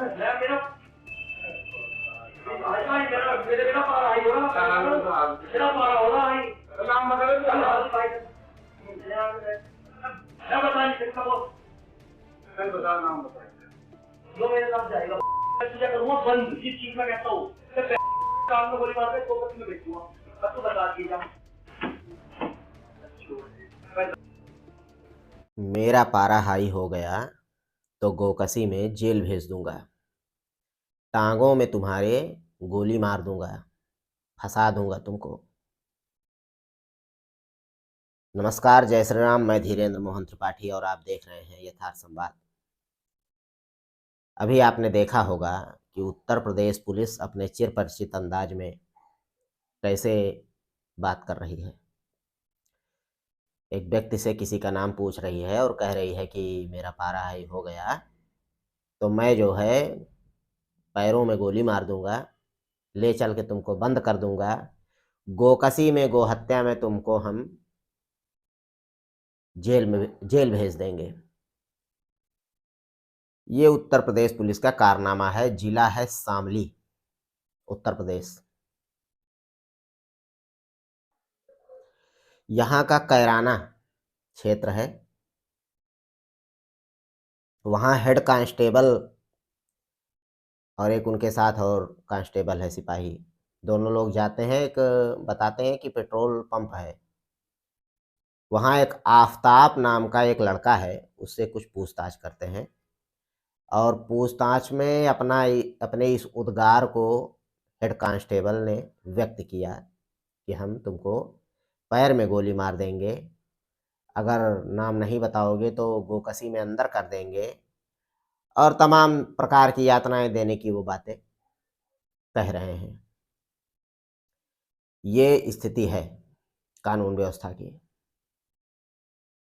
मेरा मेरे मेरा पारा आई होगा मेरा पारा होगा आई नाम क्या बताएं किसका वो मैं बता नाम बताएं जो मेरे नाम जाएगा मैं तुझे करूंगा बंद जिस चीज में कहता हूँ काम में गोली मार के तो में बेचूंगा अब तू बता दीजिए मेरा पारा हाई हो गया तो गोकसी में जेल भेज दूंगा। टांगों में तुम्हारे गोली मार दूंगा, फंसा दूंगा तुमको। नमस्कार, जय श्री राम। मैं धीरेन्द्र मोहन त्रिपाठी और आप देख रहे हैं यथार्थ संवाद। अभी आपने देखा होगा कि उत्तर प्रदेश पुलिस अपने चिर परिचित अंदाज में कैसे बात कर रही है। एक व्यक्ति से किसी का नाम पूछ रही है और कह रही है कि मेरा पारा हाई हो गया तो मैं जो है पैरों में गोली मार दूंगा, ले चल के तुमको बंद कर दूंगा, गोकसी में गोहत्या में तुमको हम जेल भेज देंगे। ये उत्तर प्रदेश पुलिस का कारनामा है। जिला है शामली, उत्तर प्रदेश। यहाँ का कैराना क्षेत्र है। वहाँ हेड कांस्टेबल और एक उनके साथ और कांस्टेबल है, सिपाही। दोनों लोग जाते हैं, एक बताते हैं कि पेट्रोल पंप है। वहाँ एक आफताब नाम का एक लड़का है, उससे कुछ पूछताछ करते हैं और पूछताछ में अपने इस उद्गार को हेड कांस्टेबल ने व्यक्त किया कि हम तुमको पैर में गोली मार देंगे, अगर नाम नहीं बताओगे तो गोकसी में अंदर कर देंगे, और तमाम प्रकार की यातनाएं देने की वो बातें कह रहे हैं। ये स्थिति है कानून व्यवस्था की।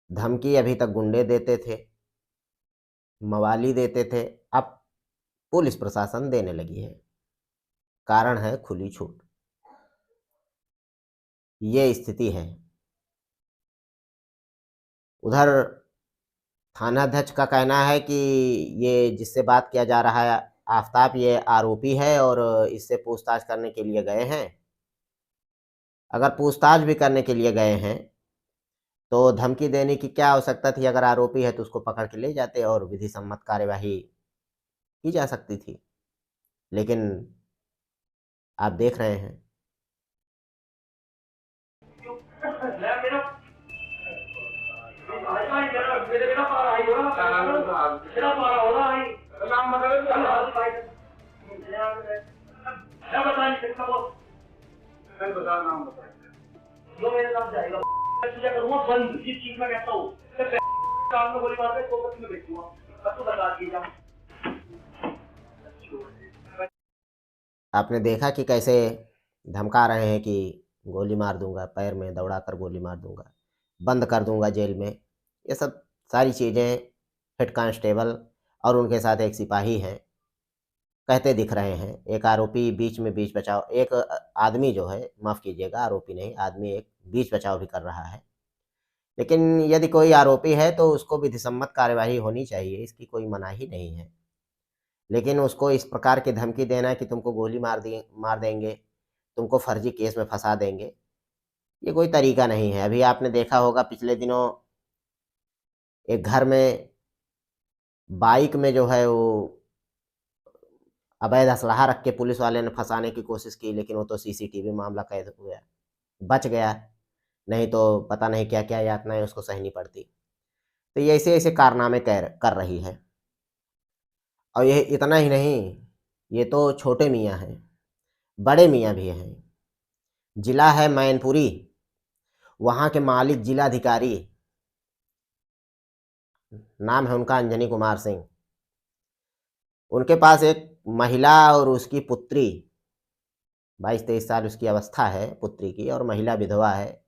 धमकी अभी तक गुंडे देते थे, मवाली देते थे, अब पुलिस प्रशासन देने लगी है। कारण है खुली छूट। ये स्थिति है। उधर थानाध्यक्ष का कहना है कि ये जिससे बात किया जा रहा है आफताब, ये आरोपी है और इससे पूछताछ करने के लिए गए हैं। अगर पूछताछ भी करने के लिए गए हैं तो धमकी देने की क्या आवश्यकता थी? अगर आरोपी है तो उसको पकड़ के ले जाते और विधि सम्मत कार्यवाही की जा सकती थी। लेकिन आप देख रहे हैं मेरा पारा आई होगा आई नाम क्या बताएं किसका वो मैं बता नाम बताएं जो मेरे नाम जाएगा मैं तुझे करूंगा बंद जिस चीज में कहता हूँ काम में गोली मार के तो में बेचूंगा अब तू बता दीजिए। आपने देखा कि कैसे धमका रहे हैं कि गोली मार दूंगा, पैर में दौड़ा कर गोली मार दूंगा, बंद कर दूंगा जेल में। ये सब सारी चीज़ें हेड कांस्टेबल और उनके साथ एक सिपाही हैं कहते दिख रहे हैं। एक आरोपी बीच बचाव, एक आदमी जो है, माफ़ कीजिएगा आरोपी नहीं, आदमी एक बीच बचाव भी कर रहा है। लेकिन यदि कोई आरोपी है तो उसको विधिसम्मत कार्यवाही होनी चाहिए, इसकी कोई मनाही नहीं है। लेकिन उसको इस प्रकार की धमकी देना कि तुमको गोली मार देंगे, तुमको फर्जी केस में फंसा देंगे, ये कोई तरीका नहीं है। अभी आपने देखा होगा पिछले दिनों एक घर में बाइक में जो है वो अवैध असलहा रख के पुलिस वाले ने फंसाने की कोशिश की, लेकिन वो तो सीसीटीवी मामला कैद हो गया, बच गया। नहीं तो पता नहीं क्या क्या यातनाएं उसको सहनी पड़ती। तो ये ऐसे ऐसे कारनामे कर रही है। और ये इतना ही नहीं, ये तो छोटे मियाँ हैं, बड़े मियाँ भी हैं। जिला है मैनपुरी, वहाँ के मालिक जिलाधिकारी, नाम है उनका अंजनी कुमार सिंह। उनके पास एक महिला और उसकी पुत्री, 22-23 साल उसकी अवस्था है पुत्री की, और महिला विधवा है।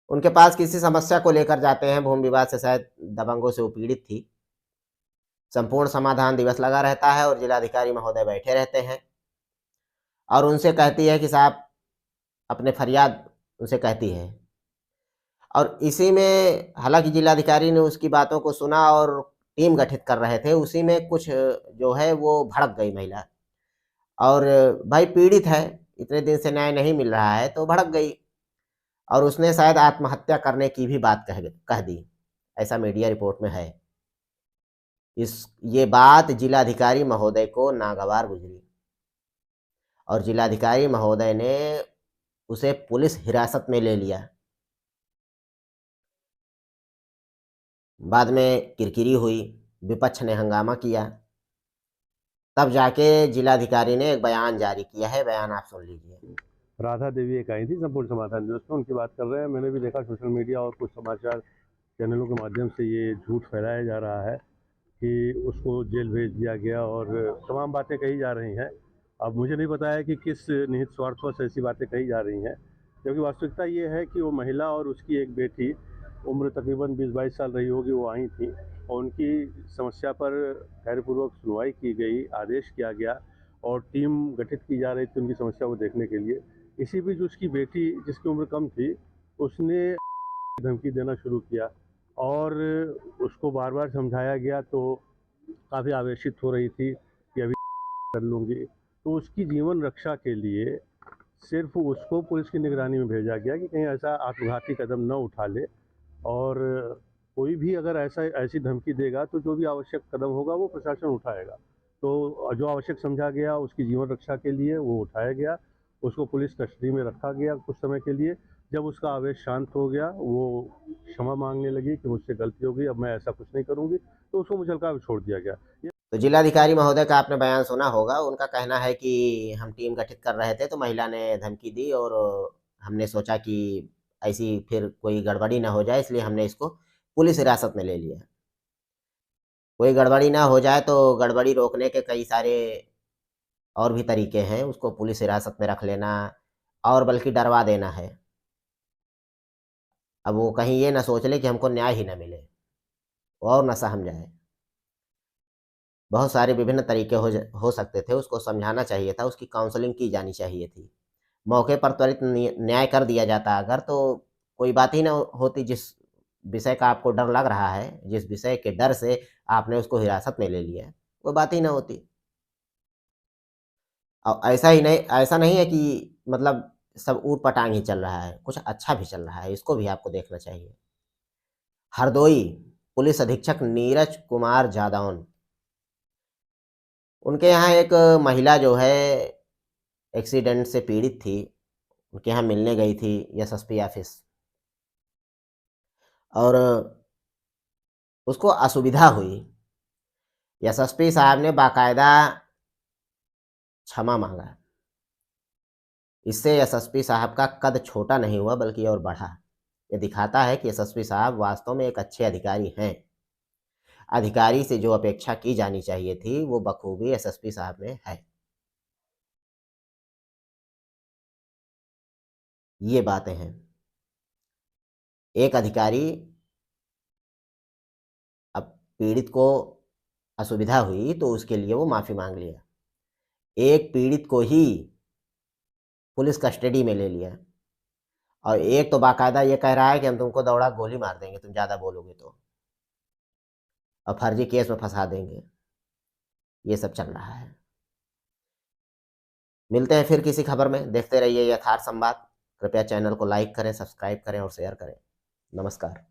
उनके पास किसी समस्या को लेकर जाते हैं, भूमि विवाद से शायद दबंगों से वो पीड़ित थी। संपूर्ण समाधान दिवस लगा रहता है और जिलाधिकारी महोदय बैठे रहते हैं और उनसे कहती है कि साहब अपने फरियाद उनसे कहती है। और इसी में हालांकि जिलाधिकारी ने उसकी बातों को सुना और टीम गठित कर रहे थे, उसी में कुछ जो है वो भड़क गई महिला। और भाई पीड़ित है, इतने दिन से न्याय नहीं मिल रहा है तो भड़क गई, और उसने शायद आत्महत्या करने की भी बात कह दी, ऐसा मीडिया रिपोर्ट में है। ये बात जिलाधिकारी महोदय को नागवार गुजरी, और जिलाधिकारी महोदय ने उसे पुलिस हिरासत में ले लिया। बाद में किरकिरी हुई, विपक्ष ने हंगामा किया, तब जाके जिलाधिकारी ने एक बयान जारी किया है। बयान आप सुन लीजिए। राधा देवी एक आई थी संपूर्ण समाधान दिवस में, उनकी बात कर रहे हैं। मैंने भी देखा सोशल मीडिया और कुछ समाचार चैनलों के माध्यम से ये झूठ फैलाया जा रहा है कि उसको जेल भेज दिया गया और तमाम बातें कही जा रही हैं। अब मुझे नहीं पता है कि किस निहित स्वार्थवश ऐसी बातें कही जा रही हैं, क्योंकि वास्तविकता ये है कि वो महिला और उसकी एक बेटी, उम्र तकरीबन 20-22 साल रही होगी, वो आई थी और उनकी समस्या पर धैर्यपूर्वक सुनवाई की गई, आदेश किया गया और टीम गठित की जा रही थी उनकी समस्या को देखने के लिए। इसी बीच उसकी बेटी, जिसकी उम्र कम थी, उसने धमकी देना शुरू किया और उसको बार बार समझाया गया तो काफ़ी आवेशित हो रही थी कि अभी कर लूँगी। तो उसकी जीवन रक्षा के लिए सिर्फ उसको पुलिस की निगरानी में भेजा गया कि कहीं ऐसा आत्मघाती कदम न उठा ले, और कोई भी अगर ऐसी धमकी देगा तो जो भी आवश्यक कदम होगा वो प्रशासन उठाएगा। तो जो आवश्यक समझा गया उसकी जीवन रक्षा के लिए वो उठाया गया, उसको पुलिस कस्टडी में रखा गया कुछ समय के लिए। जब उसका आवेश शांत हो गया, वो क्षमा मांगने लगी कि मुझसे गलती हो गई, अब मैं ऐसा कुछ नहीं करूँगी, तो उसको मुचलका भी छोड़ दिया गया। तो जिलाधिकारी महोदय का आपने बयान सुना होगा। उनका कहना है कि हम टीम गठित कर रहे थे तो महिला ने धमकी दी, और हमने सोचा कि ऐसी फिर कोई गड़बड़ी ना हो जाए, इसलिए हमने इसको पुलिस हिरासत में ले लिया। कोई गड़बड़ी ना हो जाए तो गड़बड़ी रोकने के कई सारे और भी तरीके हैं, उसको पुलिस हिरासत में रख लेना और बल्कि डरवा देना है। अब वो कहीं ये ना सोच ले कि हमको न्याय ही ना मिले और ना सहम जाए। बहुत सारे विभिन्न तरीके हो सकते थे, उसको समझाना चाहिए था, उसकी काउंसलिंग की जानी चाहिए थी। मौके पर त्वरित न्याय कर दिया जाता अगर, तो कोई बात ही ना होती। जिस विषय का आपको डर लग रहा है, जिस विषय के डर से आपने उसको हिरासत में ले लिया, वो बात ही ना होती। और ऐसा नहीं है कि मतलब सब ऊट-पटांग ही चल रहा है, कुछ अच्छा भी चल रहा है, इसको भी आपको देखना चाहिए। हरदोई पुलिस अधीक्षक नीरज कुमार जादौन, उनके यहाँ एक महिला जो है एक्सीडेंट से पीड़ित थी, उनके यहाँ मिलने गई थी एसएसपी ऑफिस, और उसको असुविधा हुई। एसएसपी साहब ने बाकायदा क्षमा मांगा। इससे एसएसपी साहब का कद छोटा नहीं हुआ बल्कि और बढ़ा। ये दिखाता है कि एसएसपी साहब वास्तव में एक अच्छे अधिकारी हैं। अधिकारी से जो अपेक्षा की जानी चाहिए थी वो बखूबी एसएसपी साहब में है। ये बातें हैं। एक अधिकारी, अब पीड़ित को असुविधा हुई तो उसके लिए वो माफ़ी मांग लिया। एक पीड़ित को ही पुलिस कस्टडी में ले लिया, और एक तो बाकायदा ये कह रहा है कि हम तुमको दौड़ा गोली मार देंगे तुम ज़्यादा बोलोगे तो, और फर्जी केस में फंसा देंगे। ये सब चल रहा है। मिलते हैं फिर किसी खबर में। देखते रहिए यथार्थ संवाद। कृपया चैनल को लाइक करें, सब्सक्राइब करें और शेयर करें। नमस्कार।